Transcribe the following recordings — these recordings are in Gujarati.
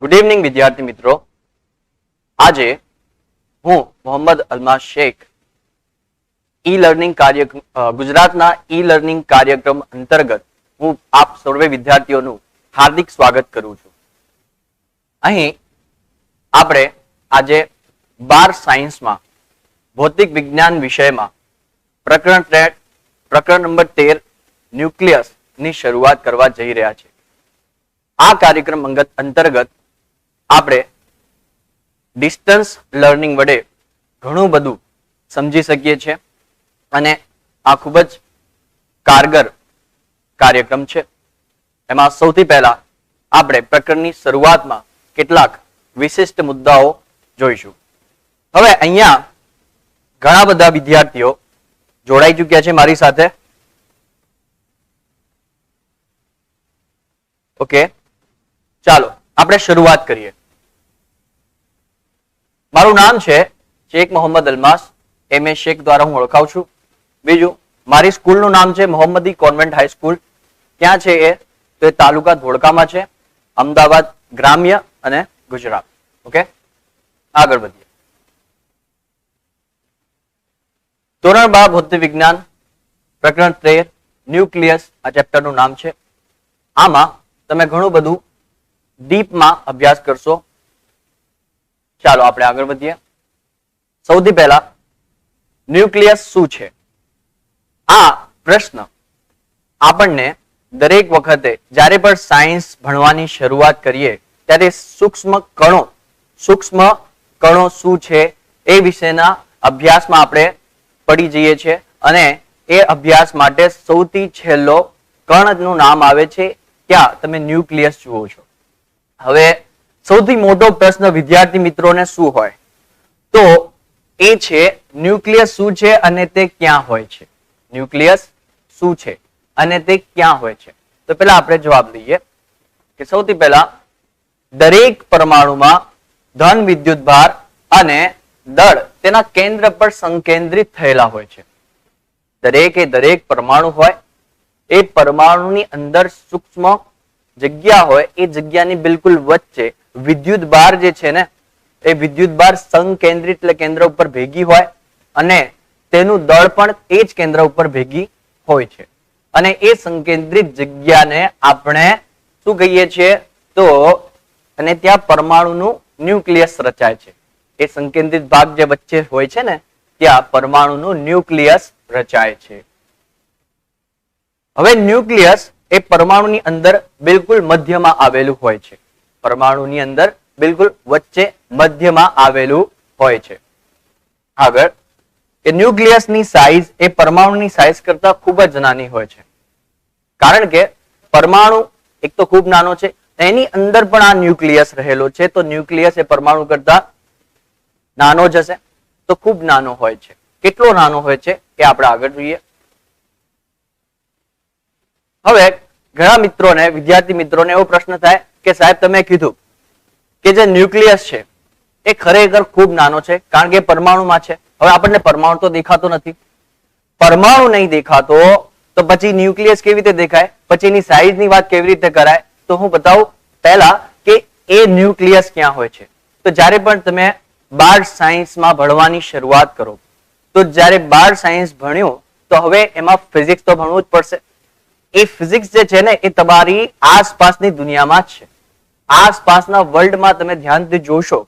ગુડ ઇવનિંગ વિદ્યાર્થી મિત્રો. આજે હું મોહમ્મદ અલમાસ શેખ ગુજરાતના ઈ લર્નિંગ કાર્યક્રમ અંતર્ગત હું આપ સર્વે વિદ્યાર્થીઓનું હાર્દિક સ્વાગત કરું છું. અહીં આપણે આજે 12 સાયન્સમાં ભૌતિક વિજ્ઞાન વિષયમાં પ્રકરણ નંબર 13 ન્યુક્લિયસ ની શરૂઆત કરવા જઈ રહ્યા છે. આ કાર્યક્રમ અંતર્ગત આપણે ડિસ્ટન્સ લર્નિંગ વડે ઘણું બધું સમજી શકીએ છીએ અને આ ખૂબ જ કારગર કાર્યક્રમ છે. એમાં સૌથી પહેલા આપણે પ્રકરણની શરૂઆતમાં કેટલાક વિશિષ્ટ મુદ્દાઓ જોઈશું. હવે અહીંયા ઘણા બધા વિદ્યાર્થીઓ જોડાઈ ચૂક્યા છે મારી સાથે. ઓકે, ચાલો આપણે શરૂઆત કરીએ. મારું નામ છે શેખ મોહમ્મદ અલમાસ, એમ.એ. શેખ દ્વારા હું ઓળખાવ છું. બીજું, મારી સ્કૂલનું નામ છે મોહમ્મદી કોન્વેન્ટ હાઈસ્કૂલ. ક્યાં છે એ? તો એ તાલુકા ધોળકામાં છે, અમદાવાદ ગ્રામ્ય અને ગુજરાત. ઓકે, આગળ વધીએ. ધોરણ 12 ભૌતિક વિજ્ઞાન પ્રકરણ 13 ન્યુક્લિયસ આ ચેપ્ટરનું નામ છે. આમાં તમે ઘણું બધું ડીપમાં અભ્યાસ કરશો. ચાલો આપણે આગળ વધીએ. સૌથી પહેલા ન્યુક્લિયસ શું છે? આ પ્રશ્ન આપણને દરેક વખતે જ્યારે પણ સાયન્સ ભણવાની શરૂઆત કરીએ ત્યારે સૂક્ષ્મ કણો શું છે એ વિશેના અભ્યાસમાં આપણે પડી જઈએ છીએ અને એ અભ્યાસ માટે સૌથી છેલ્લો કણનું નામ આવે છે. ત્યાં તમે ન્યુક્લિયસ જુઓ છો. હવે સૌથી મોટો પ્રશ્ન વિદ્યાર્થી મિત્રોને શું હોય તો એ છે ન્યુક્લિયસ શું છે અને તે ક્યાં હોય છે. ન્યુક્લિયસ શું છે અને તે ક્યાં હોય છે? તો પહેલા આપણે જવાબ લઈએ કે સૌથી પહેલા દરેક પરમાણુમાં ધન વિદ્યુતભાર અને દળ તેના કેન્દ્ર પર સંકેન્દ્રિત થયેલા હોય છે. દરેક પરમાણુ હોય એ પરમાણુની અંદર સૂક્ષ્મ જગ્યા હોય એ જગ્યાની બિલકુલ વચ્ચે વિદ્યુત બાર જે છે ને એ વિદ્યુત બાર સંકેન્દ્રિત એટલે કેન્દ્ર ઉપર ભેગી હોય અને તેનું દળ પણ એ જ કેન્દ્ર ઉપર ભેગી હોય છે. અને એ સંકેન્દ્રિત જગ્યાને આપણે શું કહીએ છીએ તો અને ત્યાં પરમાણુનું ન્યુક્લિયસ રચાય છે. એ સંકેન્દ્રિત ભાગ જે વચ્ચે હોય છે ને ત્યાં પરમાણુનું ન્યુક્લિયસ રચાય છે. હવે ન્યુક્લિયસ એ પરમાણુની અંદર બિલકુલ મધ્યમાં આવેલું હોય છે. પરમાણુની અંદર બિલકુલ વચ્ચે મધ્યમાં આવેલું હોય છે. આગળ, એ ન્યુક્લિયસની સાઇઝ એ પરમાણુની સાઇઝ કરતા ખૂબ જ નાની હોય છે. કારણ કે પરમાણુ એક તો ખૂબ નાનો છે, એની અંદર પણ આ ન્યુક્લિયસ રહેલો છે, તો ન્યુક્લિયસ એ પરમાણુ કરતા નાનો જ હશે, તો ખૂબ નાનો હોય છે. કેટલો નાનો હોય છે એ આપણે આગળ જોઈએ. હવે ઘણા મિત્રોને વિદ્યાર્થી મિત્રોને એવો પ્રશ્ન થાય કે સાહેબ તમે કીધું કે જે ન્યુક્લિયસ છે એ ખરેખર ખૂબ નાનો છે કારણ કે પરમાણુમાં છે. હવે આપણને પરમાણુ તો દેખાતો નથી. પરમાણુ નહીં દેખાતો તો પછી ન્યુક્લિયસ કેવી રીતે દેખાય? પછી એની સાઈઝની વાત કેવી રીતે કરાય? તો હું બતાવું પહેલા કે એ ન્યુક્લિયસ ક્યાં હોય છે. તો જ્યારે પણ તમે 12 સાયન્સમાં ભણવાની શરૂઆત કરો તો જ્યારે 12 સાયન્સ ભણ્યો તો હવે એમાં ફિઝિક્સ તો ભણવું જ પડશે. એ ફિઝિક્સ જે છે ને એ તમારી આસપાસની દુનિયામાં જ છે. આસપાસના વર્લ્ડમાં તમે ધ્યાનથી જોશો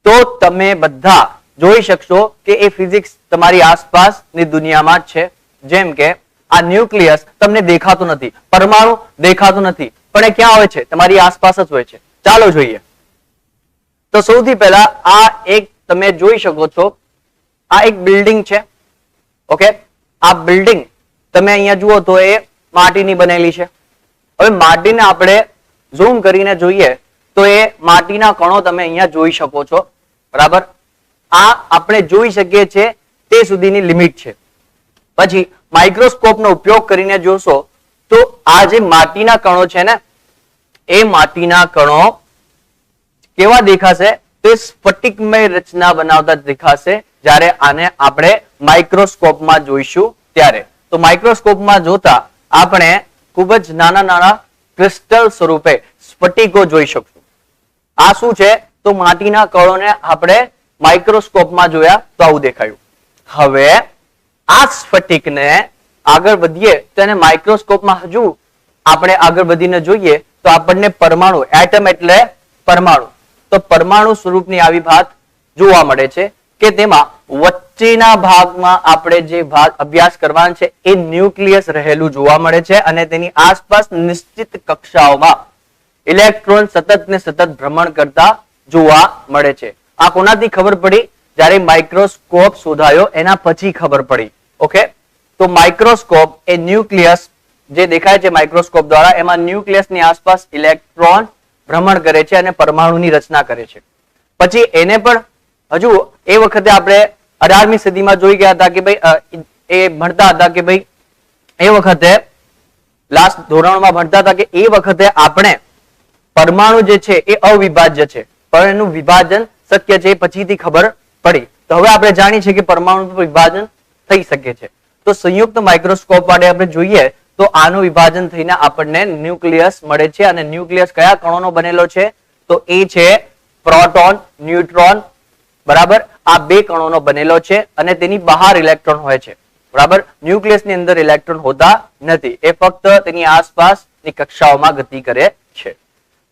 તો તમે બધા જોઈ શકશો કે એ ફિઝિક્સ તમારી આસપાસની દુનિયામાં જ છે. જેમ કે આ ન્યુક્લિયસ તમને દેખાતું નથી, પરમાણુ દેખાતું નથી, પણ એ ક્યાં હોય છે? તમારી આસપાસ જ હોય છે. ચાલો જોઈએ. તો સૌથી પહેલા આ એક તમે જોઈ શકો છો, આ એક બિલ્ડિંગ છે. ઓકે, આ બિલ્ડિંગ તમે અહીંયા જુઓ તો એ માટીની બનેલી છે. હવે માટીને આપણે ઝૂમ કરીને જોઈએ તો એ માટીના કણો તમે અહીંયા જોઈ શકો છો. બરાબર, આ આપણે જોઈ શકીએ છીએ તે સુધીની લિમિટ છે. પછી માઇક્રોસ્કોપનો ઉપયોગ કરીને જોશો તો આ જે માટીના કણો છે ને એ માટીના કણો કેવા દેખાશે? તો એ સ્ફટિકમય રચના બનાવતા દેખાશે જ્યારે આને આપણે માઇક્રોસ્કોપમાં જોઈશું ત્યારે. તો માઇક્રોસ્કોપમાં જોતા આપણે ખૂબ જ નાના ક્રિસ્ટલ સ્વરૂપે સ્ફટિકો જોઈ શકશું. આ શું છે? તો માટીના કણોને આપણે માઇક્રોસ્કોપમાં જોયા તો આવું દેખાયું. હવે આ સ્ફટિકને આગળ વધીએ તો એને માઇક્રોસ્કોપમાં હજુ આપણે આગળ વધીને જોઈએ તો આપણને પરમાણુ, એટમ એટલે પરમાણુ, તો પરમાણુ સ્વરૂપની આવી ભાત જોવા મળે છે કે તેમાં વચ્ચેના ભાગમાં આપણે જે ભાગ અભ્યાસ કરવાનો છે એ ન્યુક્લિયસ રહેલું જોવા મળે છે અને તેની આસપાસ નિશ્ચિત કક્ષાઓમાં ઇલેક્ટ્રોન સતત ને સતત ભ્રમણ કરતા જોવા મળે છે. આ કોનાથી ખબર પડી? જ્યારે માઇક્રોસ્કોપ શોધાયો એના પછી ખબર પડી. ઓકે, તો માઇક્રોસ્કોપ એ ન્યુક્લિયસ જે દેખાય છે માઇક્રોસ્કોપ દ્વારા, એમાં ન્યુક્લિયસની આસપાસ ઇલેક્ટ્રોન ભ્રમણ કરે છે અને પરમાણુની રચના કરે છે. પછી એને પણ હજુ એ વખતે આપણે 18મી સદીમાં જોઈ ગયા હતા કે ભાઈ એ ભણતા હતા કે ભાઈ એ વખતે લાસ્ટ ધોરણમાં ભણતા હતા કે એ વખતે આપણે પરમાણુ જે છે એ અવિભાજ્ય છે, પણ એનું વિભાજન શક્ય છે એ પછીથી ખબર પડી. તો હવે આપણે જાણીએ છીએ કે પરમાણુ વિભાજન થઈ શકે છે. તો સંયુક્ત માઇક્રોસ્કોપ માટે આપણે જોઈએ તો આનું વિભાજન થઈને આપણને ન્યુક્લિયસ મળે છે અને ન્યુક્લિયસ કયા કણોનો બનેલો છે? તો એ છે પ્રોટોન, ન્યુટ્રોન, બરાબર, આ બે કણોનો બનેલો છે અને તેની બહાર ઇલેક્ટ્રોન હોય છે. બરાબર, ન્યુક્લિયસની અંદર ઇલેક્ટ્રોન હોતા નથી, એ ફક્ત તેની આસપાસની કક્ષાઓમાં ગતિ કરે છે.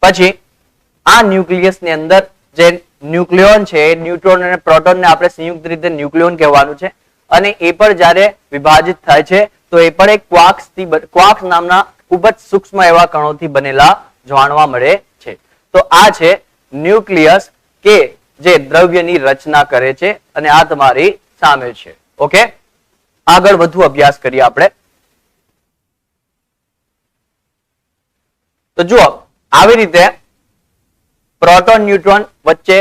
પછી આ ન્યુક્લિયસની અંદર જે ન્યુક્લિયોન છે, ન્યુટ્રોન અને પ્રોટોનને આપણે સંયુક્ત રીતે ન્યુક્લિયોન કહેવાનું છે અને એ પણ જ્યારે વિભાજિત થાય છે તો એ પણ એક ક્વાર્ક્સ નામના ખૂબ જ સૂક્ષ્મ એવા કણોથી બનેલા જાણવા મળે છે. તો આ છે ન્યુક્લિયસ કે જે દ્રવ્યની રચના કરે છે અને આ તમારી સામે છે. ઓકે, આગળ વધુ અભ્યાસ કરીએ આપણે. તો જુઓ, આવી રીતે પ્રોટોન ન્યુટ્રોન વચ્ચે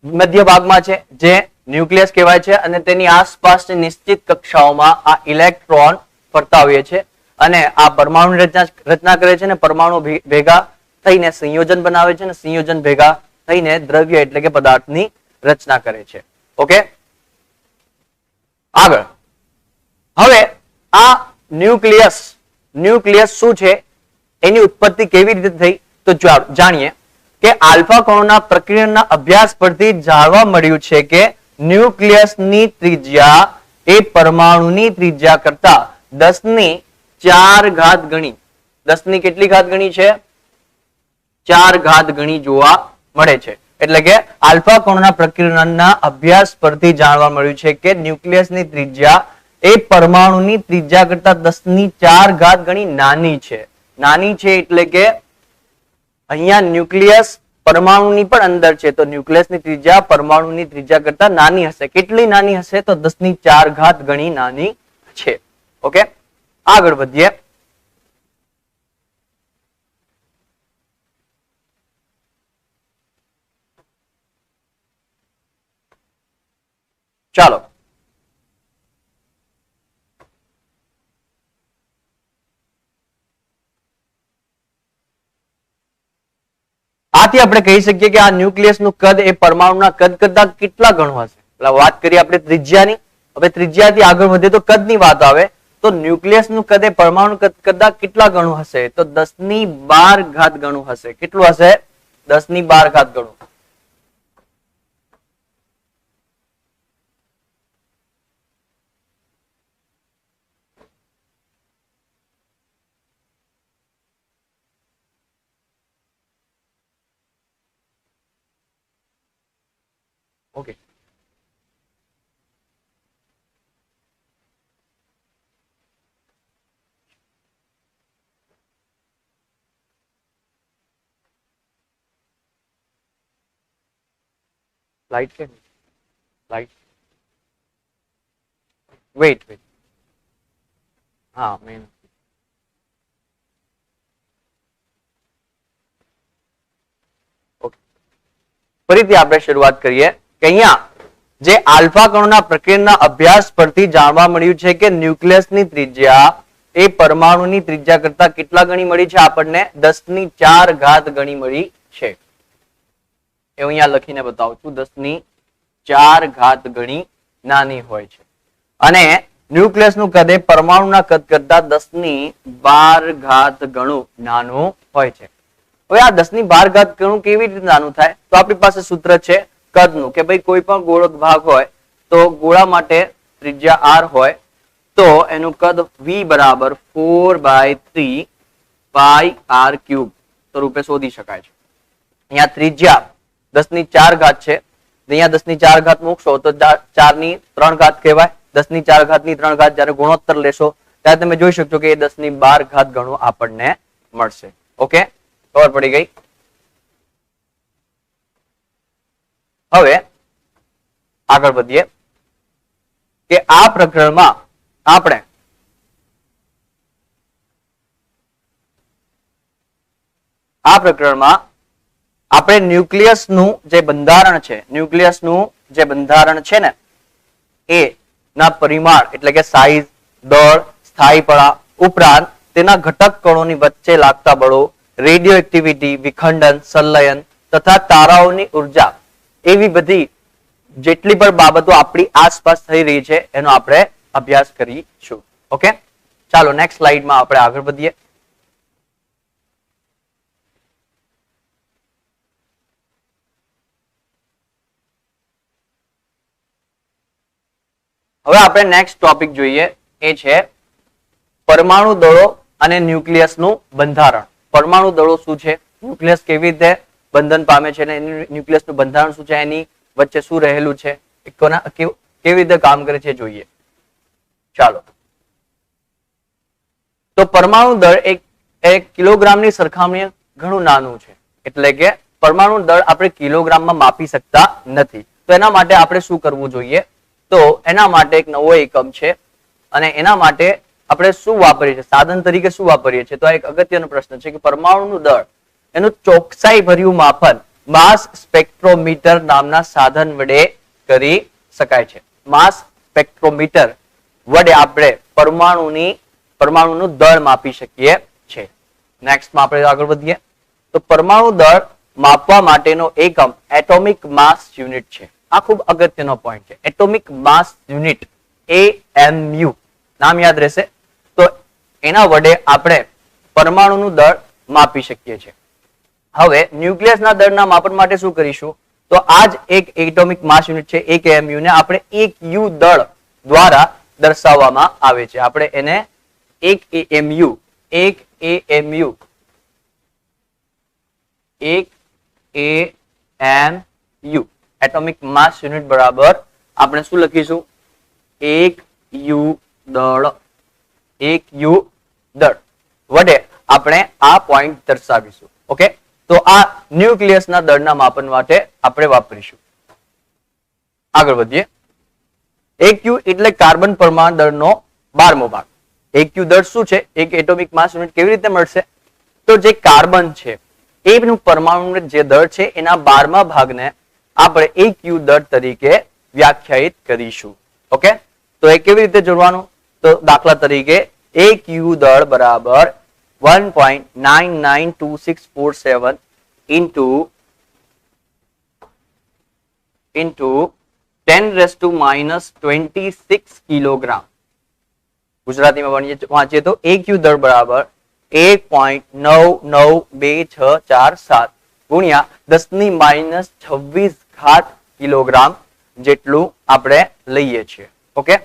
મધ્ય ભાગમાં છે જે ન્યુક્લિયસ કહેવાય છે અને તેની આસપાસની નિશ્ચિત કક્ષાઓમાં આ ઇલેક્ટ્રોન ફરતા હોય છે અને આ પરમાણુની રચના કરે છે અને પરમાણુ ભેગા થઈને સંયોજન બનાવે છે અને સંયોજન ભેગા થઈને દ્રવ્ય એટલે કે પદાર્થની રચના કરે છે. ઓકે, આગળ હવે આ ન્યુક્લિયસ શું છે, એની ઉત્પત્તિ કેવી રીતે થઈ તો જાણીએ કે આલ્ફા કણોના પ્રક્રિયાના અભ્યાસ પરથી જાણવા મળ્યું છે કે ન્યુક્લિયસની ત્રિજ્યા એ પરમાણુની ત્રિજ્યા કરતા 10⁴ ગણી, 10 કેટલી ઘાત ગણી છે? 4 ઘાત ગણી જોવા મળે છે. એટલે કે આલ્ફા કણોના પ્રક્રિયાના અભ્યાસ પરથી જાણવા મળ્યું છે કે ન્યુક્લિયસની ત્રિજ્યા એ પરમાણુની ત્રિજ્યા કરતા 10⁴ ઘાત ગણી નાની છે. નાની છે એટલે કે અહીંયા ન્યુક્લિયસ પરમાણુની પણ અંદર છે, તો ન્યુક્લિયસની ત્રિજ્યા પરમાણુની ત્રિજ્યા કરતા નાની હશે. કેટલી નાની હશે? તો 10⁴ ઘાત ગણી નાની છે. ઓકે, આગળ વધીએ. ચાલો, આથી આપણે કહી શકીએ કે આ ન્યુક્લિયસનું કદ એ પરમાણુના કદ કરતા કેટલા ગણું હશે? એટલે વાત કરીએ આપણે ત્રિજ્યાની. હવે ત્રિજ્યાથી આગળ વધે તો કદની વાત આવે તો ન્યુક્લિયસનું કદ એ પરમાણુ કદ કરતા કેટલા ગણું હશે? તો 10⁻12 ઘાત ગણું હશે. કેટલું હશે? 10⁻12 ઘાત ગણું. ઓકે, લાઈટ કે લાઈટ વેઇટ હા મેન ઓકે, ફરીથી આપણે શરૂઆત કરીએ કે અહીંયા જે આલ્ફા કણોના પ્રક્રિયાના અભ્યાસ પરથી જાણવા મળ્યું છે કે ન્યુક્લિયસની ત્રિજ્યા એ પરમાણુની ત્રિજ્યા કરતા કેટલા ગણી મળી છે? આપણને 10⁴ ઘાત ગણી મળી છે. એ અહીંયા લખીને બતાવું છું. 10⁴ ઘાત ગણી નાની હોય છે અને ન્યુક્લિયસનું કદ એ પરમાણુના કદ કરતા 10⁻12 ઘાત ગણું નાનું હોય છે. હવે આ 10^12 ગણું કેવી રીતે નાનું થાય? તો આપણી પાસે સૂત્ર છે કદનું, કે ભાઈ કોઈ પણ ગોળક ભાગ હોય તો ગોળા માટે ત્રિજ્યા r હોય તો એનું કદ v બરાબર 4/3 પાઈ r ક્યુબ સ્વરૂપે શોધી શકાય છે. અહીંયા ત્રિજ્યા 10^4 છે, અહીંયા 10^4 મૂકશો તો 4^3 કહેવાય. 10^4 જયારે ગુણોત્તર લેશો ત્યારે તમે જોઈ શકશો કે 10^12 ગણું આપણને મળશે. ઓકે, ખબર પડી ગઈ? હવે આગળ વધીએ કે આ પ્રકરણમાં આપણે ન્યુક્લિયસનું જે બંધારણ છે ને એ ના પરિમાણ એટલે કે સાઈઝ, દળ, સ્થાયીપણા ઉપરાંત તેના ઘટક કણોની વચ્ચે લાગતા બળો, રેડિયો એક્ટિવિટી, વિખંડન, સંલયન તથા તારાઓની ઉર્જા એવી બધી જેટલી પણ બાબતો આપણી આસપાસ થઈ રહી છે એનો આપણે અભ્યાસ કરીશું. ઓકે, ચાલો નેક્સ્ટ સ્લાઇડમાં આપણે આગળ વધીએ. હવે આપણે નેક્સ્ટ ટોપિક જોઈએ, એ છે પરમાણુ દળો અને ન્યુક્લિયસનું બંધારણ. પરમાણુ દળો શું છે, ન્યુક્લિયસ કેવી રીતે બંધન પામે છે, અને ન્યુક્લિયસનું બંધારણ શું છે, એની વચ્ચે શું રહેલું છે, કેવી રીતે કામ કરે છે જોઈએ. ચાલો, તો પરમાણુ દળ એક કિલોગ્રામની સરખામણીએ ઘણું નાનું છે, એટલે કે પરમાણુ દળ આપણે કિલોગ્રામમાં માપી શકતા નથી. તો એના માટે આપણે શું કરવું જોઈએ? તો એના માટે એક નવો એકમ છે અને એના માટે આપણે શું વાપરીએ છીએ, સાધન તરીકે શું વાપરીએ છીએ? તો આ એક અગત્યનો પ્રશ્ન છે કે પરમાણુનું દળ એનું ચોકસાઈ ભર્યું માપન માસ સ્પેક્ટ્રોમીટર નામના સાધન વડે કરી શકાય છે. માસ સ્પેક્ટ્રોમીટર વડે આપણે પરમાણુનું દળ માપી શકીએ છીએ. નેક્સ્ટમાં આપણે આગળ વધીએ તો પરમાણુ દળ માપવા માટેનો એકમ એટોમિક માસ યુનિટ છે. આ ખૂબ અગત્યનો પોઈન્ટ છે, એટોમિક માસ યુનિટ, AMU નામ યાદ રહેશે. તો એના વડે આપણે પરમાણુનું દળ માપી શકીએ છીએ. હવે ન્યુક્લિયસના દળના માપન માટે શું કરીશું? તો આ જ એક એટોમિક માસ યુનિટ છે, એક AMU ને આપણે એક U દળ દ્વારા દર્શાવવામાં આવે છે. આપણે એને એક AMU એટોમિક માસ યુનિટ બરાબર આપણે શું લખીશું? એક U દળ વડે આપણે આ પોઈન્ટ દર્શાવીશું. ઓકે, તો આ ન્યુક્લિયસના દળના માપન માટે આપણે વાપરીશું. આગળ વધીએ. એક U એટલે કાર્બન પરમાણુ દળનો 12મો ભાગ. એક U દળ શું છે? એક એટોમિક માસ યુનિટ કેવી રીતે મળશે? તો જે કાર્બન છે એનું પરમાણુ જે દળ છે એના 12મા ભાગને આપણે એક U દળ તરીકે વ્યાખ્યાયિત કરીશું. ઓકે, તો એ કેવી રીતે જોડવાનું? તો દાખલા તરીકે એક U દળ બરાબર 1.992647 into 10⁻⁻26 કિલોગ્રામ. ગુજરાતીમાં વાંચીએ તો એક U દળ બરાબર 1.992647 ગુણ્યા 10⁻26 કિલોગ્રામ જેટલું આપણે લઈએ છીએ. ઓકે,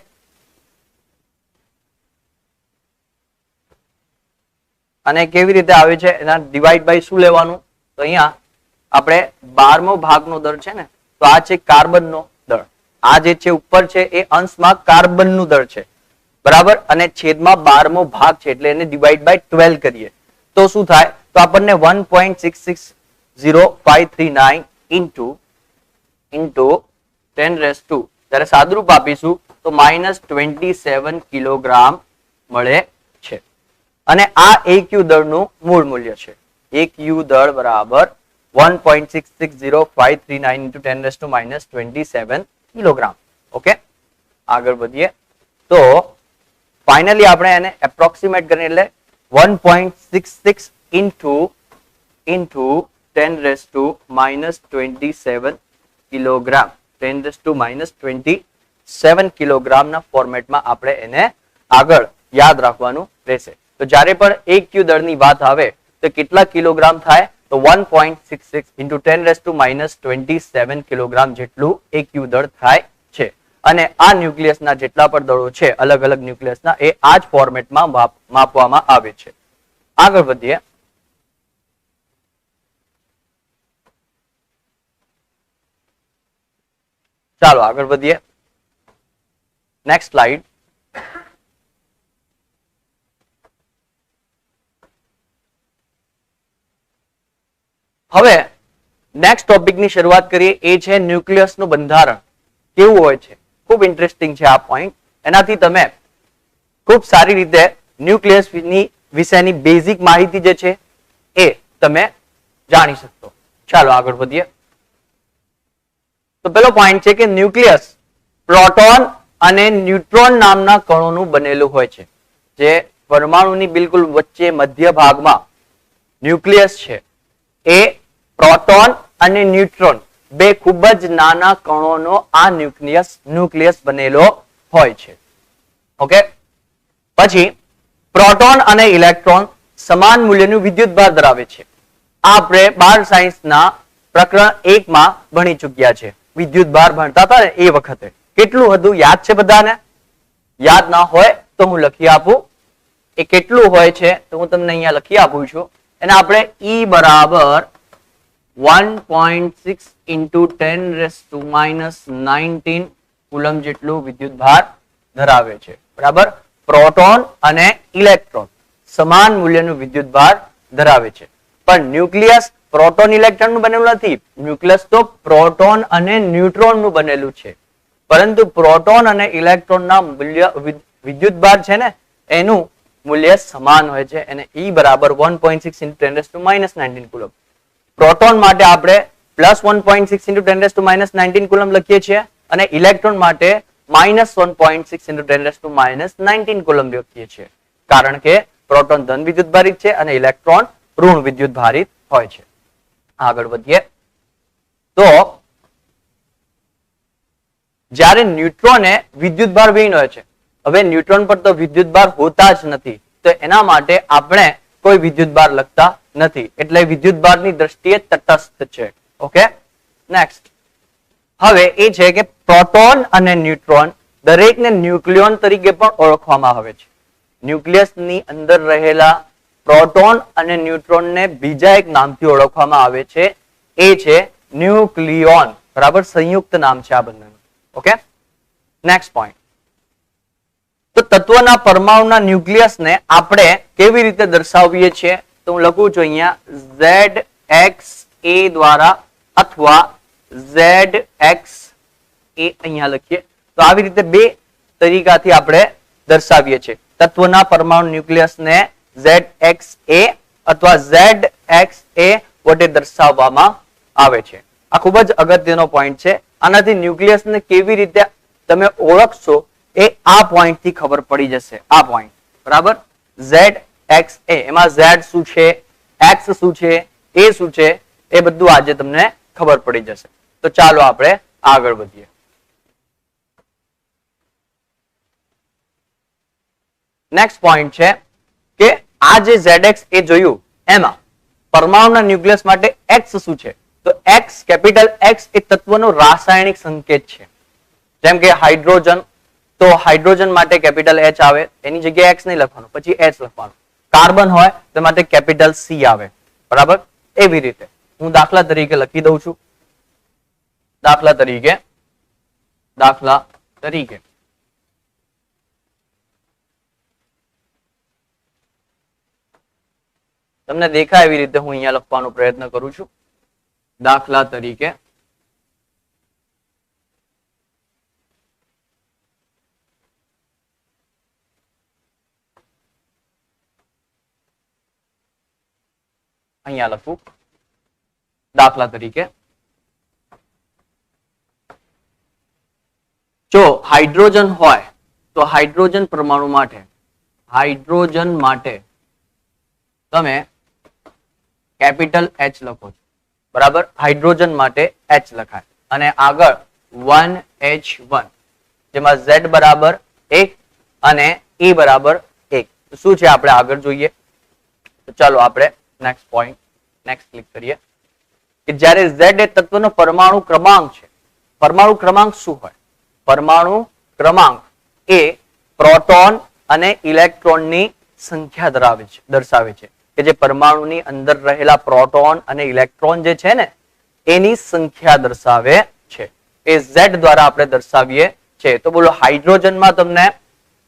અને કેવી રીતે આવે છે એના ડિવાઈડ બાય શું લેવાનું? તો અહીંયા આપણે 12મો ભાગનો દળ છે ને, તો આ છે કાર્બનનો દળ, આ જે છે ઉપર છે એ અંશમાં કાર્બનનું દળ છે બરાબર, અને છેદમાં 12મો ભાગ છે એટલે એને ડિવાઈડ બાય 12 કરીએ તો શું થાય? તો આપણને 1.660539 into 10⁻², જ્યારે સાદુરૂપ આપીશું તો -27 કિલોગ્રામ મળે છે. અને આ એક U દળનું મૂળ મૂલ્ય છે. એક U દળ બરાબર 1.660539 into 10⁻⁻27 કિલોગ્રામ. ઓકે, આગળ વધીએ તો ફાઇનલી આપણે એને એપ્રોક્સિમેટ કરીને એટલે 1.66 into 10⁻⁻27 કિલોગ્રામ, 10⁻⁻27 કિલોગ્રામના ફોર્મેટમાં આપણે એને આગળ યાદ રાખવાનું રહેશે. તો જ્યારે પણ એક U દળની વાત આવે તો કેટલા કિલોગ્રામ થાય? તો 1.66 into 10⁻⁻27 કિલોગ્રામ જેટલું એકયુ દળ થાય છે. અને આ ન્યુક્લિયસના જેટલા પણ દળો છે અલગ અલગ ન્યુક્લિયસના એ આ જ ફોર્મેટમાં માપવામાં આવે છે. આગળ વધીએ. ચાલો આગળ વધીએ. Next slide. હવે નેક્સ્ટ ટોપિકની શરૂઆત કરીએ. એ છે ન્યુક્લિયસનું બંધારણ કેવું હોય છે. ખૂબ ઇન્ટરેસ્ટિંગ છે આ પોઈન્ટ. એનાથી તમે ખૂબ સારી રીતે ન્યુક્લિયસની વિશેની બેઝિક માહિતી જે છે એ તમે જાણી શકશો. ચાલો આગળ વધીએ. તો પેલો પોઈન્ટ છે કે ન્યુક્લિયસ પ્રોટોન અને ન્યુટ્રોન નામના કણોનું બનેલું હોય છે. જે પરમાણુની બિલકુલ વચ્ચે મધ્ય ભાગમાં ન્યુક્લિયસ છે એ પ્રોટોન અને ન્યુટ્રોન બે ખૂબ જ નાના કણોનો આ ન્યુક્લિયસ બનેલો હોય છે. ઓકે. પછી પ્રોટોન અને ઇલેક્ટ્રોન સમાન મૂલ્યનું વિદ્યુતભાર ધરાવે છે. આપણે બાર સાયન્સના પ્રકરણ 1 માં ભણી ચૂક્યા છે. વિદ્યુતભાર ભણતા હતા ને એ વખતે કેટલું હતું યાદ છે બધાને? યાદ ના હોય તો હું લખી આપું. એ કેટલું હોય છે તો હું તમને અહીંયા લખી આપું છું. એને આપણે E બરાબર 1.6 into 10⁻⁻19 કુલમ જેટલું વિદ્યુતભાર ધરાવે છે. બરાબર. પ્રોટોન અને ઇલેક્ટ્રોન સમાન મૂલ્યનું વિદ્યુતભાર ધરાવે છે. પણ ન્યુક્લિયસ પ્રોટોન ઇલેક્ટ્રોન નું બનેલું નથી. ન્યુક્લિયસ તો પ્રોટોન અને ન્યુટ્રોન નું બનેલું છે. પરંતુ પ્રોટોન અને ઇલેક્ટ્રોન ના મૂલ્ય વિદ્યુતભાર છે ને એનું મૂલ્ય સમાન હોય છે. એને E બરાબર 1.6 into 10⁻⁻19 કુલમ. પ્રોટોન માટે આપણે +1.6 into 10⁻⁻19 કુલમ લખીએ છીએ અને ઇલેક્ટ્રોન માટે -1.6 into 10⁻⁻19 કુલમ લખીએ છીએ. કારણ કે પ્રોટોન ધન વિદ્યુતભારિત છે અને ઇલેક્ટ્રોન ઋણ વિદ્યુતભારિત હોય છે. આગળ વધીએ. તો જ્યારે ન્યુટ્રોન એ વિદ્યુતભાર વિહીન હોય છે. હવે ન્યુટ્રોન પર તો વિદ્યુતભાર હોતા જ નથી તો એના માટે આપણે કોઈ વિદ્યુતભાર લખતા નથી. એટલે વિદ્યુતભારની દ્રષ્ટિએ તટસ્થ છે. ઓકે. નેક્સ્ટ. હવે એ છે કે પ્રોટોન અને ન્યુટ્રોન દરેકને ન્યુક્લિયોન તરીકે પણ ઓળખવામાં આવે છે. ન્યુક્લિયસની અંદર રહેલા પ્રોટોન અને ન્યુટ્રોનને બીજા એક નામથી ઓળખવામાં આવે છે. એ છે ન્યુક્લિયોન. બરાબર. સંયુક્ત નામ છે આ બંનેનું. ઓકે. Next point. તો તત્વના પરમાણુના ન્યુક્લિયસને આપણે કેવી રીતે દર્શાવીએ છીએ તો હું લખું છું અહીંયા ZXA દ્વારા અથવા ZXA અહીંયા લખીએ તો આવી રીતે બે તરીકાથી આપણે દર્શાવીએ છીએ. તત્વના પરમાણુ ન્યુક્લિયસને ZXA અથવા ZXA વડે દર્શાવવામાં આવે છે. આ ખૂબ જ અગત્યનો પોઈન્ટ છે. આનાથી ન્યુક્લિયસને કેવી રીતે તમે ઓળખશો એ આ પોઈન્ટ થી ખબર પડી જશે. આ પોઈન્ટ. બરાબર. ZXA એમાં Z શું છે, X શું છે, A શું છે એ બધું આજે તમને ખબર પડી જશે. તો ચાલો આપણે આગળ વધીએ. નેક્સ્ટ પોઈન્ટ છે કે આ જે ZX એ જોયું એમાં પરમાણુના ન્યુક્લિયસ માટે X શું છે તો X કેપિટલ X એ તત્વનો રાસાયણિક સંકેત છે. જેમ કે હાઇડ્રોજન તો હાઇડ્રોજન માટે કેપિટલ H આવે એની જગ્યાએ X નહીં લખવાનું પછી H લખવાનું. કાર્બન હોય તો માટે કેપિટલ C આવે. બરાબર. એવી રીતે હું દાખલા તરીકે લખી દઉં છું. દાખલા તરીકે તમને દેખાય એવી રીતે હું અહીંયા લખવાનો પ્રયત્ન કરું છું. દાખલા તરીકે અહીંયા લખું. દાખલા તરીકે જો હાઇડ્રોજન હોય તો હાઇડ્રોજન પરમાણુ માટે તમે કેપિટલ H લખો છો. બરાબર. હાઇડ્રોજન માટે H લખાય અને આગળ 1H1 જેમાં Z બરાબર 1 અને E બરાબર 1. શું છે આપણે આગળ જોઈએ તો ચાલો આપણે નેક્સ્ટ પોઈન્ટ નેક્સ્ટ ક્લિક કરીએ કે જ્યારે Z એ તત્વનો પરમાણુ ક્રમાંક છે. પરમાણુ ક્રમાંક શું હોય? પરમાણુ ક્રમાંક એ પ્રોટોન અને ઇલેક્ટ્રોનની સંખ્યા દર્શાવે છે કે જે પરમાણુની અંદર રહેલા પ્રોટોન અને ઇલેક્ટ્રોન જે છે ને એની સંખ્યા દર્શાવે છે. એ Z દ્વારા આપણે દર્શાવીએ છીએ. તો બોલો હાઇડ્રોજનમાં તમને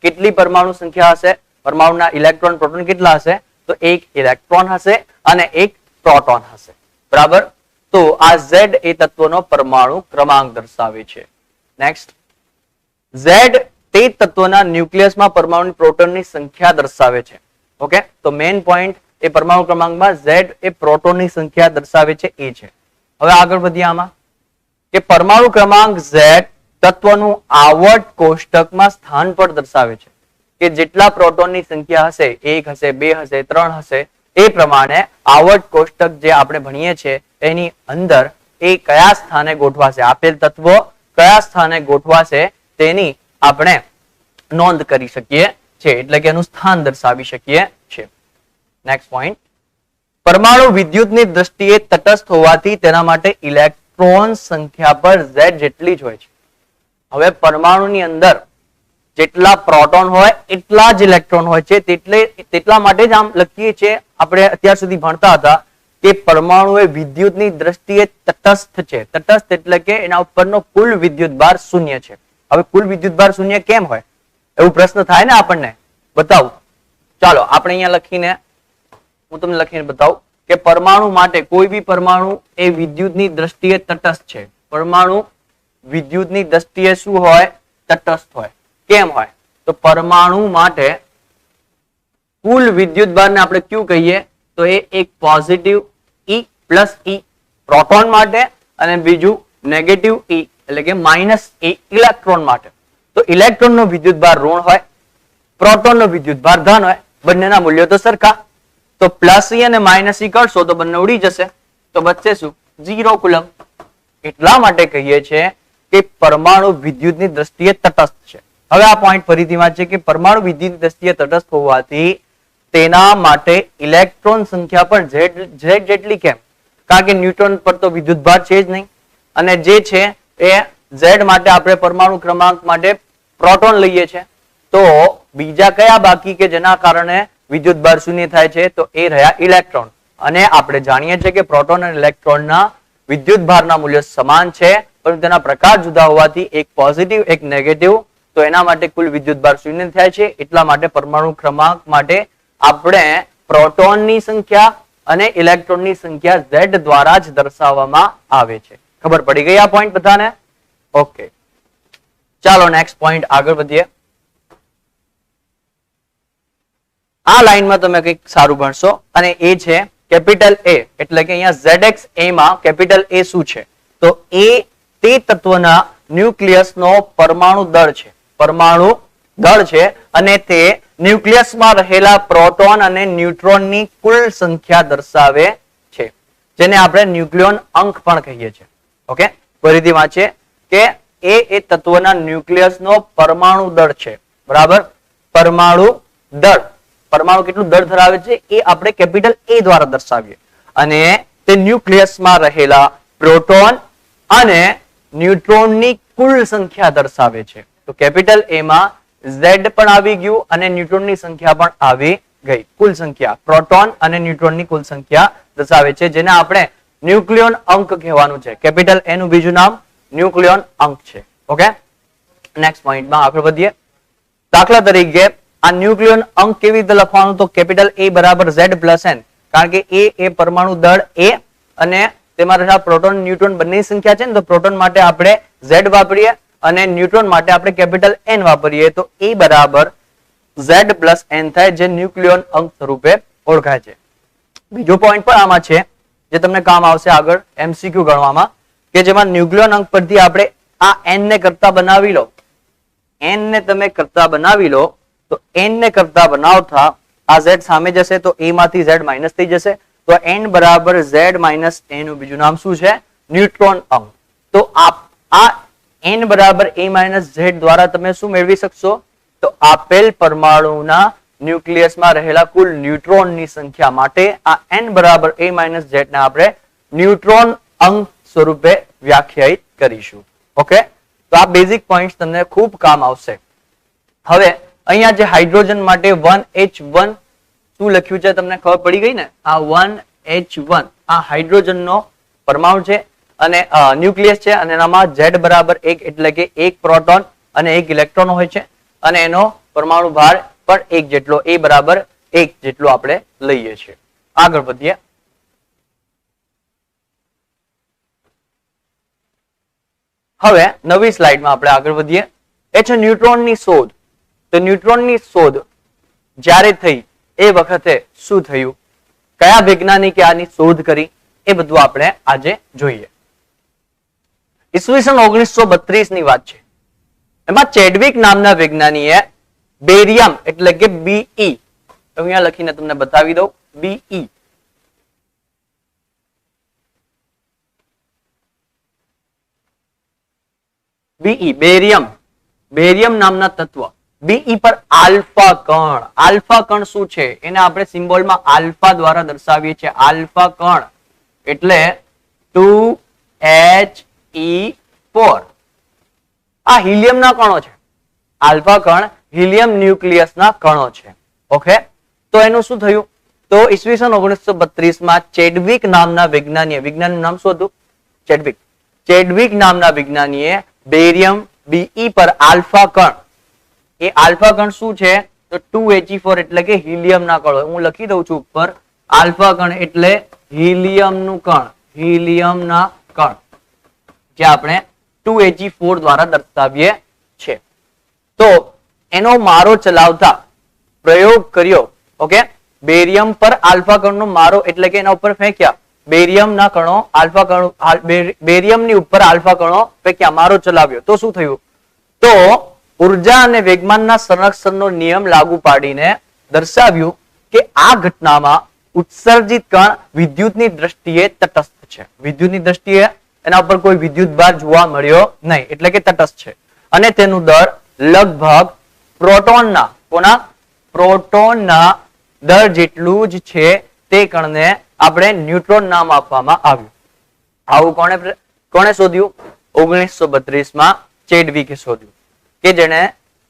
કેટલી પરમાણુ સંખ્યા હશે? પરમાણુના ઇલેક્ટ્રોન પ્રોટોન કેટલા હશે? તો એક ઇલેક્ટ્રોન હશે અને એક પ્રોટોન હશે. બરાબર. તો આ Z એ તત્વનો પરમાણુ ક્રમાંક દર્શાવે છે. નેક્સ્ટ, Z તે તત્વના ન્યુક્લિયસમાં પરમાણુ પ્રોટોનની સંખ્યા દર્શાવે છે. ઓકે, તો મેઇન પોઈન્ટ એ પરમાણુ ક્રમાંકમાં Z એ પ્રોટોનની સંખ્યા દર્શાવે છે એ છે. હવે આગળ વધીએ આમાં કે પરમાણુ ક્રમાંક Z તત્વનું આવર્ત કોષ્ટકમાં સ્થાન પર દર્શાવે છે કે જેટલા પ્રોટોનની સંખ્યા હશે, 1 હશે, 2 હશે, 3 હશે, એ પ્રમાણે આવર્ત કોષ્ટક જે આપણે ભણીએ છીએ એની અંદર એ કયા સ્થાને ગોઠવાશે, આપેલ તત્વો કયા સ્થાને ગોઠવાશે તેની આપણે નોંધ કરી શકીએ છીએ, એટલે કે એનું સ્થાન દર્શાવી શકીએ છીએ. નેક્સ્ટ પોઈન્ટ, પરમાણુ વિદ્યુતની દ્રષ્ટિએ તટસ્થ હોવાથી તેના માટે ઇલેક્ટ્રોન સંખ્યા પર Z જેટલી જ હોય છે. હવે પરમાણુની અંદર જેટલા પ્રોટોન હોય એટલા જ ઇલેક્ટ્રોન હોય છે, તેટલા માટે જ આમ લખીએ છીએ. આપણે અત્યાર સુધી ભણતા હતા કે પરમાણુ એ વિદ્યુતની દ્રષ્ટિએ તટસ્થ છે. તટસ્થ એટલે કે એના ઉપરનો કુલ વિદ્યુતભાર શૂન્ય છે. હવે કુલ વિદ્યુતભાર શૂન્ય કેમ હોય એવું પ્રશ્ન થાય ને આપણને. બતાવું, ચાલો આપણે અહીંયા લખીને હું તમને લખીને બતાવું કે પરમાણુ માટે કોઈ બી પરમાણુ એ વિદ્યુતની દ્રષ્ટિએ તટસ્થ છે. પરમાણુ વિદ્યુતની દ્રષ્ટિએ શું હોય? તટસ્થ હોય. કેમ હોય? તો પરમાણુ માટે કુલ વિદ્યુતભારને આપણે ક્યુ કહીએ તો એ એક positive E plus E proton માટે અને બીજું નેગેટિવ E એટલે કે માઇનસ E ઇલેક્ટ્રોન માટે. તો ઇલેક્ટ્રોનનો વિદ્યુતભાર ઋણ હોય, પ્રોટોનનો વિદ્યુતભાર ધન હોય, બંનેના મૂલ્યો તો સરખા. તો પ્લસ E અને માઇનસ E કરશો તો બંને ઉડી જશે, તો બચશે શું? 0 કુલમ. એટલા માટે કહીએ છીએ કે પરમાણુ વિદ્યુતની દ્રષ્ટિએ તટસ્થ છે. હવે આ પોઈન્ટ ફરીથી વાંચીએ કે પરમાણુ વિદ્યુતની દ્રષ્ટિએ તટસ્થ હોવાથી તેના માટે ઇલેક્ટ્રોન સંખ્યા પણ Z જેટલી. કેમ? કારણ કે ન્યુટ્રોન પર તો વિદ્યુતભાર છે જ નહીં, અને જે છે એ Z માટે આપણે પરમાણુ ક્રમાંક માટે પ્રોટોન લઈએ છીએ. તો બીજા કયા બાકી કે જેના કારણે વિદ્યુતભાર શૂન્ય થાય છે? તો એ રહ્યા ઇલેક્ટ્રોન. અને આપણે જાણીએ છીએ કે પ્રોટોન અને ઇલેક્ટ્રોનના વિદ્યુતભારના મૂલ્યો સમાન છે, પરંતુ તેના પ્રકાર જુદા હોવાથી એક પોઝિટિવ એક નેગેટિવ, તો એના માટે કુલ વિદ્યુતભાર શૂન્ય થાય છે. એટલા માટે પરમાણુ ક્રમાંક માટે આપણે પ્રોટોનની સંખ્યા અને ઇલેક્ટ્રોનની સંખ્યા Z દ્વારા જ દર્શાવવામાં આવે છે. ખબર પડી ગઈ આ પોઈન્ટ બધાને? ઓકે, ચાલો નેક્સ્ટ પોઈન્ટ આગળ વધીએ. આ લાઈનમાં તમે કંઈક સારું ભણશો અને એ છે કેપિટલ A, એટલે કે અહીંયા ZX A માં કેપિટલ A શું છે? તો એ તે તત્વના ન્યુક્લિયસનો પરમાણુ દળ છે. પરમાણુ દળ છે અને તે ન્યુક્લિયસમાં રહેલા પ્રોટોન અને ન્યુટ્રોનની કુલ સંખ્યા દર્શાવે છે, જેને આપણે ન્યુક્લિયોન અંક પણ કહીએ છીએ. ઓકે, ફરીથી વાંચીએ કે એ તત્વના ન્યુક્લિયસનો પરમાણુ દળ છે. બરાબર, પરમાણુ દળ, પરમાણુ કેટલું દળ ધરાવે છે એ આપણે કેપિટલ A દ્વારા દર્શાવીએ, અને તે ન્યુક્લિયસમાં રહેલા પ્રોટોન અને ન્યુટ્રોનની કુલ સંખ્યા દર્શાવે છે. તો કેપિટલ A માં Z પણ આવી ગયું અને ન્યુટ્રોનની સંખ્યા પણ આવી ગઈ. કુલ સંખ્યા પ્રોટોન અને ન્યુટ્રોનની કુલ સંખ્યા દર્શાવે છે, જેને આપણે ન્યુક્લિયોન અંક કહેવાનું છે. કેપિટલ A નું બીજું નામ ન્યુક્લિયોન અંક છે. ઓકે, નેક્સ્ટ પોઈન્ટમાં આગળ વધીએ. દાખલા તરીકે આ ન્યુક્લિયોન અંક કેવી રીતે લખવાનું? તો કેપિટલ A બરાબર Z પ્લસ N, કારણ કે એ પરમાણુ દળ A અને તેમાં રહેલા પ્રોટોન ન્યુટ્રોન બંનેની સંખ્યા છે ને, તો પ્રોટોન માટે આપણે Z વાપરીએ અને ન્યુટ્રોન માટે આપણે કેપિટલ N વાપરીએ, તો E બરાબર Z પ્લસ N થાય, જે ન્યુક્લિયોન અંક સ્વરૂપે ઓળખાય છે. બીજો પોઈન્ટ પણ આમાં છે જે તમને કામ આવશે આગળ MCQ ગણવામાં, કે જેમાં ન્યુક્લિયોન અંક પરથી આપણે આ N ને કરતા બનાવી લો. N ને તમે કરતા બનાવી લો તો N ને કરતા બનાવતા આ Z સામે જશે તો A માંથી Z માઇનસ થઈ જશે, તો N બરાબર Z માઇનસ A નું બીજું નામ શું છે? ન્યુટ્રોન અંક. તો આ N બરાબર A માઇનસ Z દ્વારા તમે શું મેળવી શકશો? તો આપેલ પરમાણુના ન્યુક્લિયસમાં રહેલા કુલ ન્યુટ્રોનની સંખ્યા માટે આ n બરાબર a માઇનસ z ને આપણે ન્યુટ્રોન અંક સ્વરૂપે વ્યાખ્યાયિત કરીશું. ઓકે, તો આ બેઝિક પોઈન્ટ તમને ખૂબ કામ આવશે. હવે અહીંયા જે હાઇડ્રોજન માટે 1H1 શું લખ્યું છે તમને ખબર પડી ગઈ ને? આ 1H1 આ હાઇડ્રોજનનો પરમાણુ છે અને ન્યુક્લિયસ છે અને એનામાં Z બરાબર 1 એટલે કે 1 પ્રોટોન અને 1 ઇલેક્ટ્રોન હોય છે અને એનો પરમાણુ ભાર પણ 1 જેટલો, A બરાબર 1 જેટલો આપણે લઈએ છીએ. આગળ વધીએ. હવે નવી સ્લાઇડમાં આપણે આગળ વધીએ. એ છે ન્યુટ્રોનની શોધ. તો ન્યુટ્રોનની શોધ જ્યારે થઈ એ વખતે શું થયું, કયા વૈજ્ઞાનિકે આની શોધ કરી, એ બધું આપણે આજે જોઈએ. ઈસવીસન 1932 ની વાત છે. એમાં ચેડવિક નામના વૈજ્ઞાનિકે બેરિયમ એટલે કે BE, અહીંયા લખીને તમને બતાવી દઉં, BE બેરિયમ નામના તત્વ. BE પર આલ્ફા કણ શું છે એને આપણે સિમ્બોલમાં આલ્ફા દ્વારા દર્શાવીએ છીએ. આલ્ફા કણ એટલે 2He4. આ હિલિયમના કણો છે. આલ્ફા કણ હિલિયમ ન્યુક્લિયસના કણો છે. ઓકે, તો એનું શું થયું? તો ઈસવીસન 1932 માં ચેડવિક નામના વિજ્ઞાનીનું નામ શું હતું? ચેડવિક નામના વિજ્ઞાનીએ બેરિયમ BE પર આલ્ફા કણ, એ આલ્ફા કણ શું છે તો 2He4 એટલે કે હિલિયમના કણો. હું લખી દઉં છું ઉપર, આલ્ફા કણ એટલે હિલિયમનું કણ, હિલિયમના કણ જે આપણે 2He4 દ્વારા દર્શાવીએ છીએ. તો એનો મારો ચલાવતા પ્રયોગ કર્યો. ઓકે, બેરિયમ પર આલ્ફા કણનો મારો એટલે કે એના ઉપર ફેંક્યા બેરિયમના કણો, આલ્ફા કણો, બેરિયમની ઉપર આલ્ફા કણો ફેંક્યા, મારો ચલાવ્યો. તો શું થયું? તો ઉર્જા અને વેગમાનના સંરક્ષણનો નિયમ લાગુ પાડીને દર્શાવ્યું કે આ ઘટનામાં ઉત્સર્જિત કણ વિદ્યુતની દ્રષ્ટિએ તટસ્થ છે. વિદ્યુતની દ્રષ્ટિએ એના ઉપર કોઈ વિદ્યુત ભાર જોવા મળ્યો નહીં, એટલે કે તટસ્થ છે. અને તેનું દળ લગભગ પ્રોટોનના દળ જેટલું જ છે. તે કણને આપણે ન્યુટ્રોન નામ આપવામાં આવ્યું. આવું કોણે શોધ્યું? 1932 માં ચેડવિકે શોધ્યું, કે જેને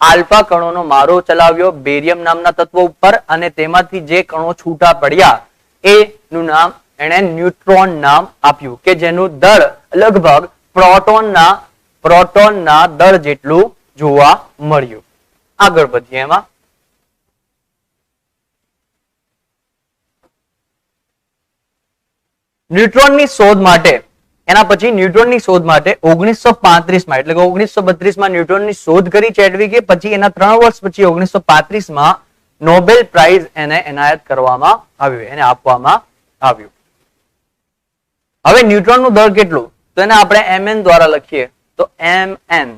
આલ્ફા કણોનો મારો ચલાવ્યો બેરિયમ નામના તત્વ ઉપર અને તેમાંથી જે કણો છૂટા પડ્યા એનું નામ એણે ન્યુટ્રોન નામ આપ્યું, કે જેનું દળ લગભગ પ્રોટોનના દળ જેટલું જોવા મળ્યું. આગળ વધીએ. એમાં ન્યુટ્રોનની શોધ માટે 1935 માં એટલે કે 1932 માં ન્યુટ્રોનની શોધ કરી ચેડવિકે. પછી એના 3 વર્ષ પછી 1935 માં નોબેલ પ્રાઇઝ એને એનાયત કરવામાં આવ્યું, એને આપવામાં આવ્યું. હવે ન્યુટ્રોનનું દળ કેટલું? તો એને આપણે mn દ્વારા લખીએ તો mn